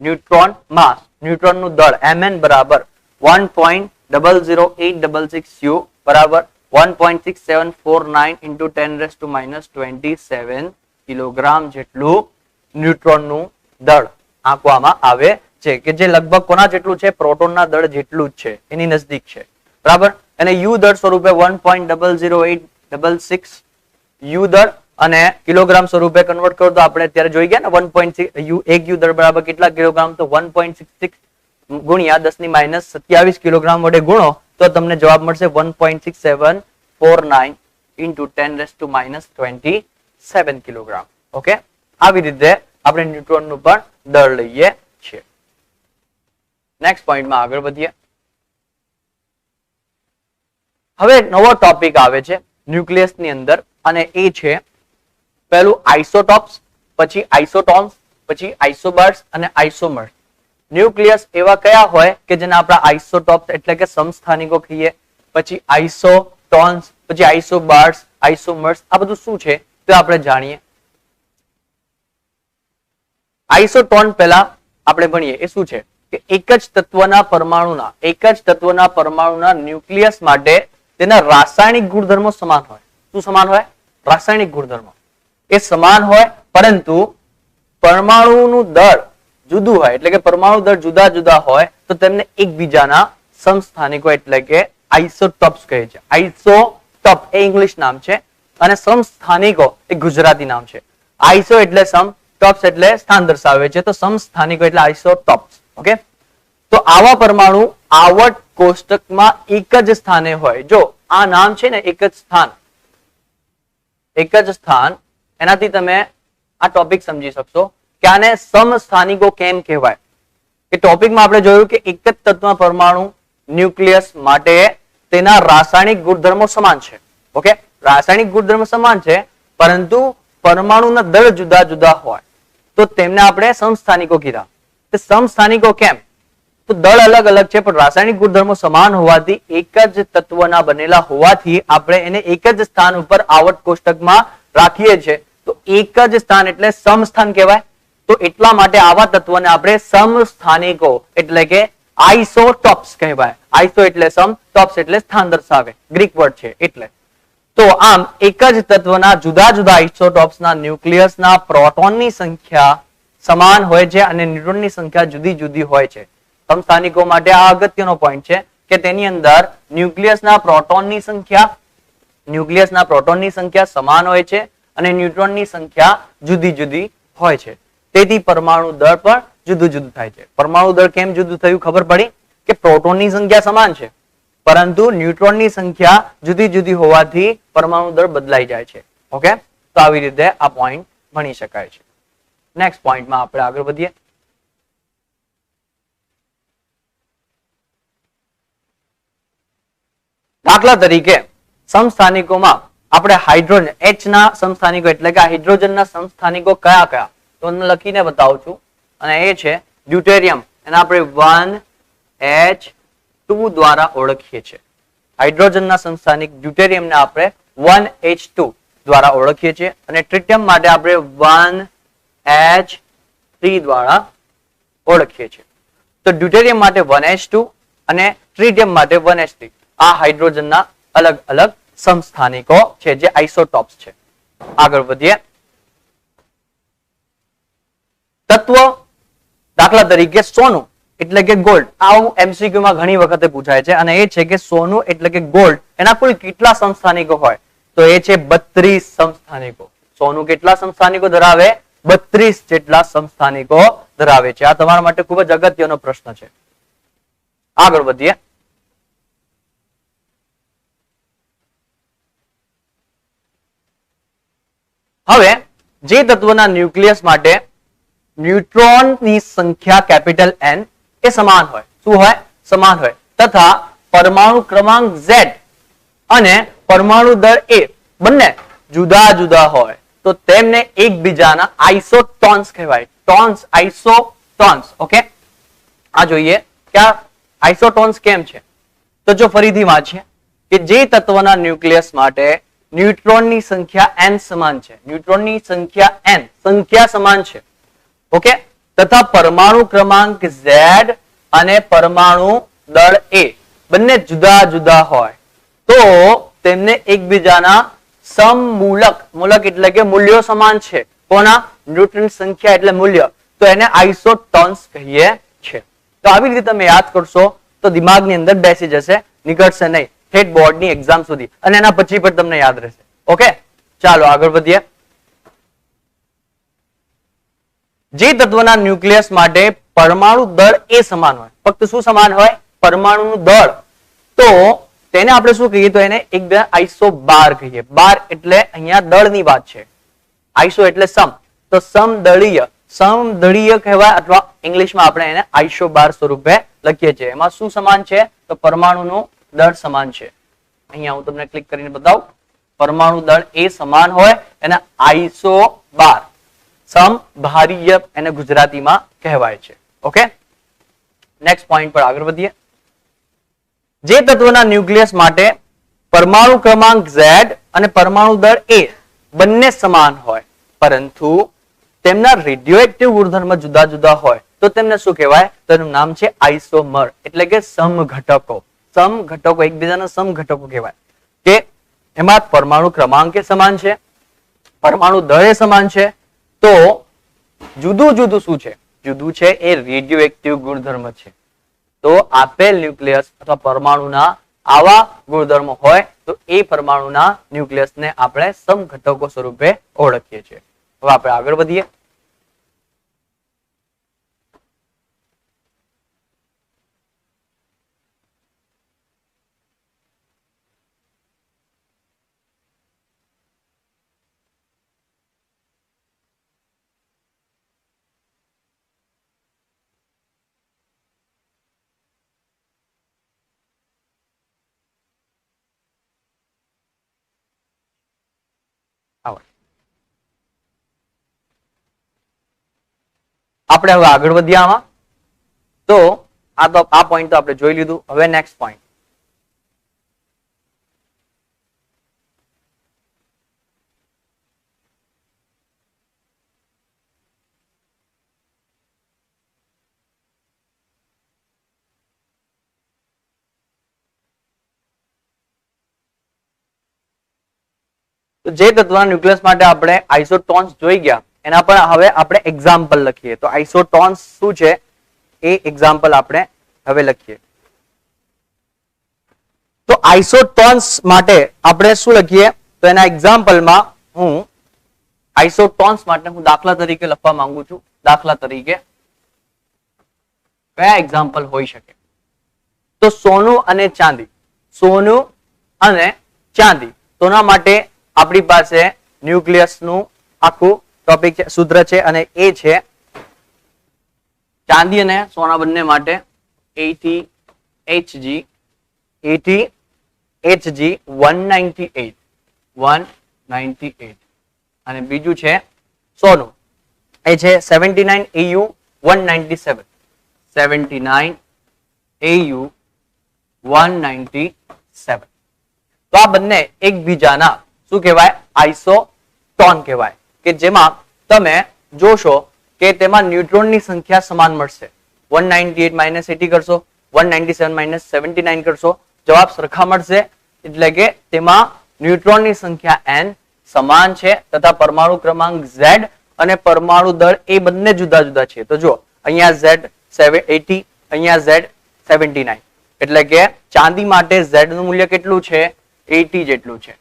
ન્યુટ્રોન માસ, ન્યુટ્રોનનું દળ mn બરાબર 1.00866 U બરાબર 1.6749 into 10⁻⁻27 કિલોગ્રામ જેટલું ન્યુટ્રોનનું દળ આંકવામાં આવે છે, કે જે લગભગ કોના જેટલું છે? પ્રોટોનના દળ જેટલું જ છે, એની નજદીક છે. બરાબર, અને યુ દળ સ્વરૂપે 1.00866 યુ દળ અને કિલોગ્રામ સ્વરૂપે કન્વર્ટ કરો તો આપણે અત્યારે જોઈ ગયા ને 1.6 યુ, એક યુ દળ બરાબર કેટલા કિલોગ્રામ? તો 1.66 ગુણ્યા 10⁻27 કિલોગ્રામ વડે ગુણો તો તમને જવાબ મળશે 1.6749 into 10⁻⁻27 કિલોગ્રામ. ઓકે, આવી રીતે આપણે ન્યુટ્રોનનું પણ દળ લઈએ છીએ. નેક્સ્ટ પોઈન્ટમાં આગળ વધીએ. હવે નવો ટોપિક આવે છે ન્યુક્લિયસની અંદર અને એ છે પહેલું આઇસોટોપ્સ, પછી આઇસોટોન્સ, પછી આઇસોબર્સ અને આઇસોમર્સ. ન્યુક્લિયસ એવા કયા હોય કે જેને આપણે આઇસોટોપ્સ એટલે કે સમસ્થાનિકો કહીએ, પછી આઇસોટોન્સ, પછી આઇસોબર્સ, આઇસોમર્સ. આ બધું શું છે તો આપણે જાણીએ. આઇસોટોન પહેલા આપણે ભણીએ. એ શું છે કે એક જ તત્વના પરમાણુના ન્યુક્લિયસ માટે તેના રાસાયણિક ગુણધર્મો સમાન હોય. શું સમાન હોય? રાસાયણિક ગુણધર્મો એ સમાન હોય, પરંતુ પરમાણુનું દળ જુદું હોય, એટલે કે પરમાણુ દળ જુદા જુદા હોય તો તેમને એકબીજાના સમસ્થાનિકો એટલે કે આઇસોટોપ્સ કહે છે. આઇસોટોપ એ ઇંગ્લિશ નામ છે અને સમસ્થાનિકો એ ગુજરાતી નામ છે. આઇસો એટલે સમ, ટોપ્સ એટલે સ્થાન દર્શાવે છે, તો સમસ્થાનિકો એટલે આઇસોટોપ્સ. ઓકે, તો આવા પરમાણુ આવર્ત કોષ્ટકમાં એક જ સ્થાને હોય. જો આ નામ છે ને એક જ સ્થાન, એનાથી તમે આ ટોપિક સમજી શકશો કે આને સમસ્થાનિકો કેમ કહેવાય. કે ટોપિકમાં આપણે જોયું કે એક જ તત્વ પરમાણુ ન્યુક્લિયસ માટે તેના રાસાયણિક ગુણધર્મો સમાન છે. ઓકે, રાસાયણિક ગુણધર્મો સમાન છે પરંતુ પરમાણુના દળ જુદા જુદા હોય તો તેમને આપણે સમસ્થાનિકો કીધા. તે સમસ્થાનિકો કેમ? તો દળ અલગ અલગ છે પણ રાસાયણિક ગુણધર્મો સમાન હોવાથી, એક જ તત્વના બનેલા હોવાથી આપણે એને એક જ સ્થાન ઉપર આવર્ત કોષ્ટકમાં રાખીએ છીએ. તો એક જ સ્થાન એટલે સમસ્થાન કહેવાય. તો એટલા માટે આવા તત્વને આપણે સમસ્થાનિકો એટલે કે આઇસોટોપ્સ કહેવાય. આઇસો એટલે સમ, ટોપ્સ એટલે સ્થાન દર્શાવે, ગ્રીક વર્ડ છે એટલે. તો આમ એક જ તત્વના જુદા જુદા આઇસોટોપ્સના ન્યુક્લિયસના પ્રોટોનની સંખ્યા સમાન હોય છે અને ન્યુટ્રોનની સંખ્યા જુદી જુદી હોય છે. સમસ્થાનિકો માટે આ અગત્યનો પોઈન્ટ છે કે તેની અંદર ન્યુક્લિયસના પ્રોટોનની સંખ્યા સમાન હોય છે અને ન્યુટ્રોનની સંખ્યા જુદી જુદી હોય છે. તેથી પરમાણુ દળ પણ જુદું જુદું થાય છે. પરમાણુ દળ કેમ જુદું થયું ખબર પડી કે પ્રોટોનની સંખ્યા સમાન છે પરંતુ ન્યુટ્રોનની સંખ્યા જુદી જુદી હોવાથી પરમાણુ દળ બદલાઈ જાય છે. ઓકે, તો આવી રીતે આ પોઈન્ટ ભણી શકાય છે. નેક્સ્ટ પોઈન્ટમાં આપણે આગળ વધીએ. દાખલા તરીકે સમસ્થાનિકોમાં આપણે હાઇડ્રોજન H ના સમસ્થાનિકો એટલે કે હાઇડ્રોજનના સમસ્થાનિકો કયા કયા તો હું લખીને બતાવું છું. અને એ છે ડ્યુટેરિયમ, એને આપણે 1H2 દ્વારા ઓળખીએ છીએ. હાઇડ્રોજનના સમસ્થાનિક ડ્યુટેરિયમને આપણે 1H2 દ્વારા ઓળખીએ છીએ અને ટ્રિટિયમ માટે આપણે 1H3 દ્વારા ઓળખીએ છીએ. તો ડ્યુટેરિયમ માટે 1H2 અને ટ્રિટિયમ માટે 1H3. આ હાઇડ્રોજનના અલગ અલગ સમસ્થાનિકો છે જે આઇસોટોપ્સ છે. આગળ વધીએ. તત્વ દાખલા તરીકે સોનું એટલે કે ગોલ્ડ. આવું MCQ માં ઘણી વખતે પૂછાય છે અને એ છે કે સોનું એટલે કે ગોલ્ડ એના કુલ કેટલા સમસ્થાનિકો હોય તો એ છે 32 સમસ્થાનિકો. સોનું કેટલા સમસ્થાનિકો ધરાવે? 32 જેટલા સમસ્થાનિકો ધરાવે છે. આ તમારા માટે ખૂબ જ અગત્યનો પ્રશ્ન છે. આગળ વધીએ. હવે જે તત્વના ન્યુક્લિયસ માટે ન્યુટ્રોનની સંખ્યા કેપિટલ N એ સમાન હોય. શું હોય? સમાન હોય. તથા પરમાણુ ક્રમાંક Z અને પરમાણુ દળ A બંને જુદા જુદા હોય તો તેમને એકબીજાના આઇસોટોન્સ કહેવાય. ટોન્સ, આઇસોટોન્સ. ઓકે, આ જોઈએ કે આ આઇસોટોન્સ કેમ છે. તો જો ફરીથી વાંચીએ કે જે તત્વના ન્યુક્લિયસ માટે ન્યુટ્રોનની સંખ્યા n સમાન છે, ન્યુટ્રોનની સંખ્યા n સંખ્યા સમાન છે. ઓકે, તથા પરમાણુ ક્રમાંક Z અને પરમાણુ દળ A બંને જુદા જુદા હોય તો તેમને એકબીજાના સમમૂલક, મૂલક એટલે કે મૂલ્યો સમાન છે. કોના? ન્યુટ્રોનની સંખ્યા એટલે મૂલ્ય, તો એને આઇસોટોન્સ કહીએ છે. તો આવી રીતે તમે યાદ કરશો તો દિમાગની અંદર બેસી જશે, નીકળશે નહીં ઠેઠ બોર્ડની એક્ઝામ સુધી અને એના પછી પણ તમને યાદ રહેશે. ઓકે, ચાલો આગળ વધીએ. જે તત્વના ન્યુક્લિયસ માટે પરમાણુ દળ એ સમાન હોય, ફક્ત શું સમાન હોય? પરમાણુનું દળ, તો તેને આપણે શું કહીએ? તો એને એકબીજા આઇસોબાર કહીએ. બાર એટલે અહીંયા દળની વાત છે, આઇસો એટલે સમ, તો સમદળીય, સમદળીય કહેવાય અથવા ઇંગ્લિશમાં આપણે એને આઇસોબાર સ્વરૂપે લખીએ છીએ. એમાં શું સમાન છે? તો પરમાણુનું દળ સમાન છે. અહીંયા હું તમને ક્લિક કરીને બતાવું. પરમાણુ દળ એ સમાન હોય એને આઇસોબાર, સમભારીય એને ગુજરાતીમાં કહેવાય છે. ઓકે, નેક્સ્ટ પોઈન્ટ પર આગળ વધીએ. જે તત્વના ન્યુક્લિયસ માટે પરમાણુ ક્રમાંક Z અને પરમાણુ દળ A બંને સમાન હોય પરંતુ તેમના રેડિયોએક્ટિવ ગુણધર્મ જુદા જુદા હોય તો તેમને શું કહેવાય? તો એનું નામ છે આઇસોમર એટલે કે સમઘટકો. સમઘટકો એકબીજાના સમઘટકો કહેવાય કે એમાં પરમાણુ ક્રમાંક સમાન છે, પરમાણુ દળ સમાન છે, તો જુદું જુદું શું છે? જુદું છે એ રેડિયોએક્ટિવ ગુણધર્મ છે. તો આપેલ ન્યુક્લિયસ અથવા પરમાણુના આવા ગુણધર્મો હોય તો એ પરમાણુના ન્યુક્લિયસને આપણે સમઘટકો સ્વરૂપે ઓળખીએ છીએ. હવે આપણે આગળ વધીએ. આપણે હવે આગળ વધ્યા આમાં. તો આ પોઈન્ટ તો આપણે જોઈ લીધું. હવે નેક્સ્ટ પોઈન્ટ. તો જે તત્વના ન્યુક્લિયસ માટે આપણે આઇસોટોન્સ જોઈ ગયા એના પર હવે આપણે એક્ઝામ્પલ લખીએ. તો આઇસોટોન્સ શું છે એ એક્ઝામ્પલ આપણે હવે લખીએ. તો આઇસોટોન્સ માટે આપણે શું લખીએ તો એના એક્ઝામ્પલમાં હું આઇસોટોન્સ માટે હું દાખલા તરીકે લખવા માંગુ છું. દાખલા તરીકે કયા એક્ઝામ્પલ હોઈ શકે? તો સોનું અને ચાંદી. સોનું અને ચાંદી તોના માટે આપણી પાસે ન્યુક્લિયસ નું આખું ટોપિક છે, સૂત્ર છે, અને એ છે ચાંદી અને સોના બંને માટે ATHG 198 અને બીજું છે સોનું એ છે 79 AU 197 તો આ બંને એકબીજાના શું કહેવાય? આઇસોટોન કહેવાય. કે જેમાં તમે જોશો કે તેમાં ન્યુટ્રોનની સંખ્યા સમાન મળશે. 198 - 80 કરશો, 197 - 79 કરશો, જવાબ સરખા મળશે. એટલે કે તેમાં ન્યુટ્રોનની સંખ્યા n સમાન છે તથા પરમાણુ ક્રમાંક Z અને પરમાણુ દળ એ બંને જુદા જુદા છે. તો જો અહીંયા Z 80, અહીંયા Z 79. એટલે કે ચાંદી માટે Z નું મૂલ્ય કેટલું છે? 80 જેટલું છે.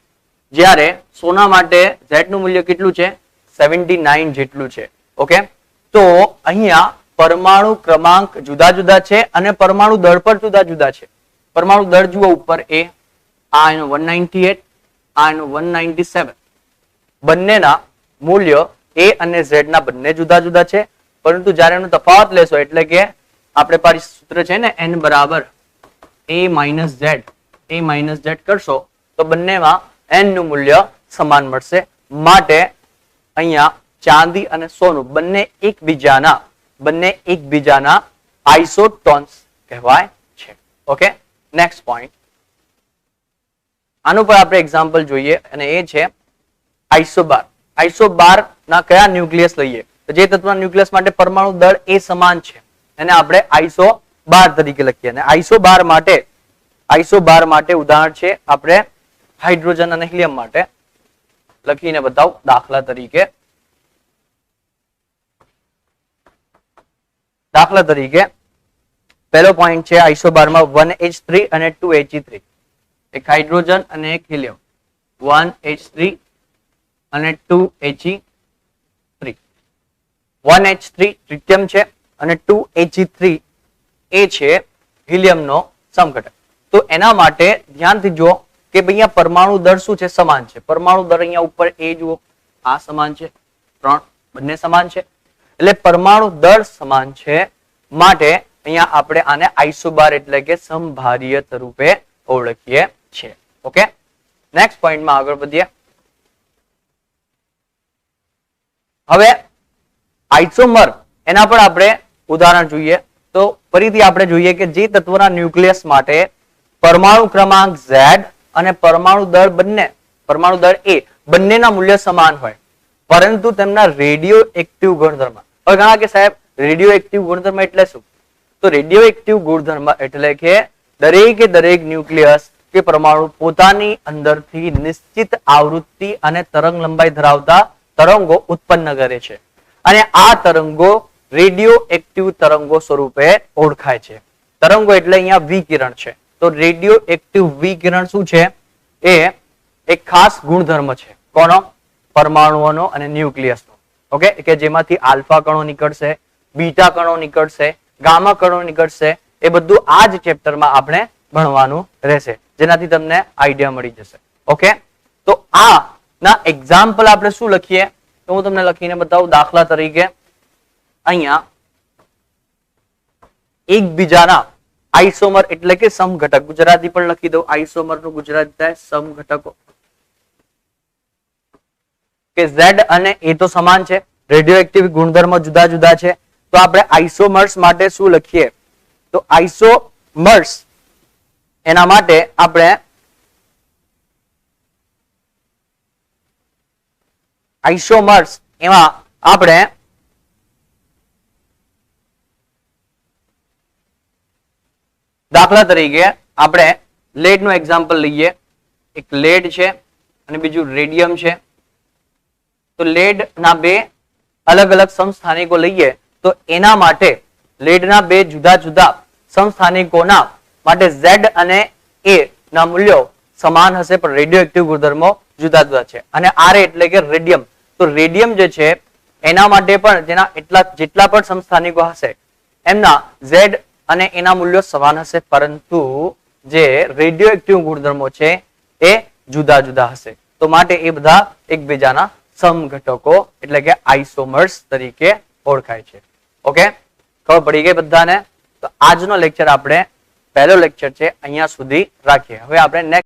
જ્યારે સોના માટે Z નું મૂલ્ય કેટલું છે? 79 જેટલું છે. ઓકે, તો અહીંયા પરમાણુ ક્રમાંક જુદા જુદા છે અને પરમાણુ દળ પણ જુદા જુદા છે. પરમાણુ દળ જુઓ ઉપર એ, આ એનો 198, આ એનો 197. બંનેના મૂલ્ય એ અને Z ના બંને જુદા જુદા છે. પરંતુ જ્યારે એનો તફાવત લેશો એટલે કે આપણે પાડી સૂત્ર છે ને n બરાબર a - z કરશો તો બંનેમાં n નું મૂલ્ય સમાન મળશે. માટે અહીંયા ચાંદી અને સોનું બંને એકબીજાના આઇસોટોન્સ કહેવાય છે. Okay, next point. આનું પર આપણે એક્ઝામ્પલ જોઈએ અને એ છે આઇસોબાર. આઇસોબાર ના કયા ન્યુક્લિયસ લઈએ? તો જે તત્વના ન્યુક્લિયસ માટે પરમાણુ દળ એ સમાન છે એને આપણે આઇસોબાર તરીકે લખીએ. અને આઇસોબાર માટે ઉદાહરણ છે આપણે હાઇડ્રોજન અને હિલિયમ માટે લખીને બતાવું. દાખલા તરીકે પહેલો પોઈન્ટ છે આઇસોબારમાં 1H3 અને 2He3. એક હાઇડ્રોજન અને એક હિલિયમ. 1H3 અને 2He3. 1H3 ટ્રિટિયમ છે અને 2He3 એ છે હિલિયમનો સમઘટક. તો એના માટે ધ્યાનથી જુઓ કે ભાઈ અહીંયા પરમાણુ દળ શું છે? સમાન છે. પરમાણુ દળ અહીંયા ઉપર એ જુઓ, આ સમાન છે, 3 બંને સમાન છે. એટલે પરમાણુ દળ સમાન છે માટે અહીંયા આપણે આને આઇસોબાર એટલે કે સમભારીય સ્વરૂપે ઓળખીએ છીએ. ઓકે, નેક્સ્ટ પોઈન્ટમાં આગળ વધીએ. હવે આઇસોમર એના પર આપણે ઉદાહરણ જોઈએ. તો ફરીથી આપણે જોઈએ કે જે તત્વના ન્યુક્લિયસ માટે પરમાણુ ક્રમાંક Z અને પરમાણુ દળ એ બંનેના મૂલ્ય સમાન હોય પરંતુ તેમના રેડિયો એક્ટિવ ગુણધર્મ. હવે ઘણા કે સાહેબ રેડિયો એક્ટિવ ગુણધર્મ એટલે શું? તો રેડિયો એક્ટિવ ગુણધર્મ એટલે કે દરેક ન્યુક્લિયસ કે પરમાણુ પોતાની અંદરથી નિશ્ચિત આવૃત્તિ અને તરંગ લંબાઈ ધરાવતા તરંગો ઉત્પન્ન કરે છે અને આ તરંગો રેડિયો એક્ટિવ તરંગો સ્વરૂપે ઓળખાય છે. તરંગો એટલે અહીંયા વિકિરણ છે. તો રેડિયો એક્ટિવ વિકિરણ શું છે? એ એક ખાસ ગુણધર્મ છે. કોનો? પરમાણુઓનો અને ન્યુક્લિયસનો. ઓકે, કે જેમાંથી આલ્ફા કણો નીકળશે, બીટા કણો નીકળશે, ગામા કણો નીકળશે. એ બધું આ જ ચેપ્ટરમાં આપણે ભણવાનું રહેશે, જેનાથી તમને આઈડિયા મળી જશે. ઓકે, તો આ ના એક્ઝામ્પલ આપણે શું લખીએ તો હું તમને લખીને બતાવું. દાખલા તરીકે અહીંયા એકબીજાના આઈસોમર એટલે કે સમઘટક, ગુજરાતી પણ લખી દઉં. આઈસોમર નું ગુજરાતી થાય સમઘટકો. કે Z અને A તો સમાન છે, રેડિયો એક્ટિવ ગુણધર્મ જુદા જુદા છે. તો આપણે આઈસોમર્સ માટે શું લખીએ? તો આઈસોમર્સ એના માટે આપણે આઈસોમર્સ એમાં આપણે દાખલા તરીકે આપણે લેડ નું એક્ઝામ્પલ લઈએ. એક લેડ છે અને બીજું રેડિયમ છે. તો લેડ ના બે અલગ અલગ સમસ્થાનિકો લઈએ તો એના માટે લેડના બે જુદા જુદા સમસ્થાનિકોના માટે Z અને A ના મૂલ્યો સમાન હશે, પણ રેડિયો એક્ટિવ ગુણધર્મો જુદા જુદા છે. અને R એટલે કે રેડિયમ, તો રેડિયમ જે છે એના માટે પણ જેટલા પણ સમસ્થાનિકો હશે એમના Z અને એના મૂલ્યો સમાન હશે, પરંતુ જે રેડિયો એક્ટિવ ગુણધર્મો છે એ જુદા જુદા હશે. તો માટે એ બધા એકબીજાના સમઘટકો એટલે કે આઈસોમર્સ તરીકે ઓળખાય છે. ઓકે, ખબર પડી ગઈ બધાને? તો આજનો લેક્ચર આપણે પહેલો લેક્ચર છે અહીંયા સુધી રાખીએ. હવે આપણે નેક્સ્ટ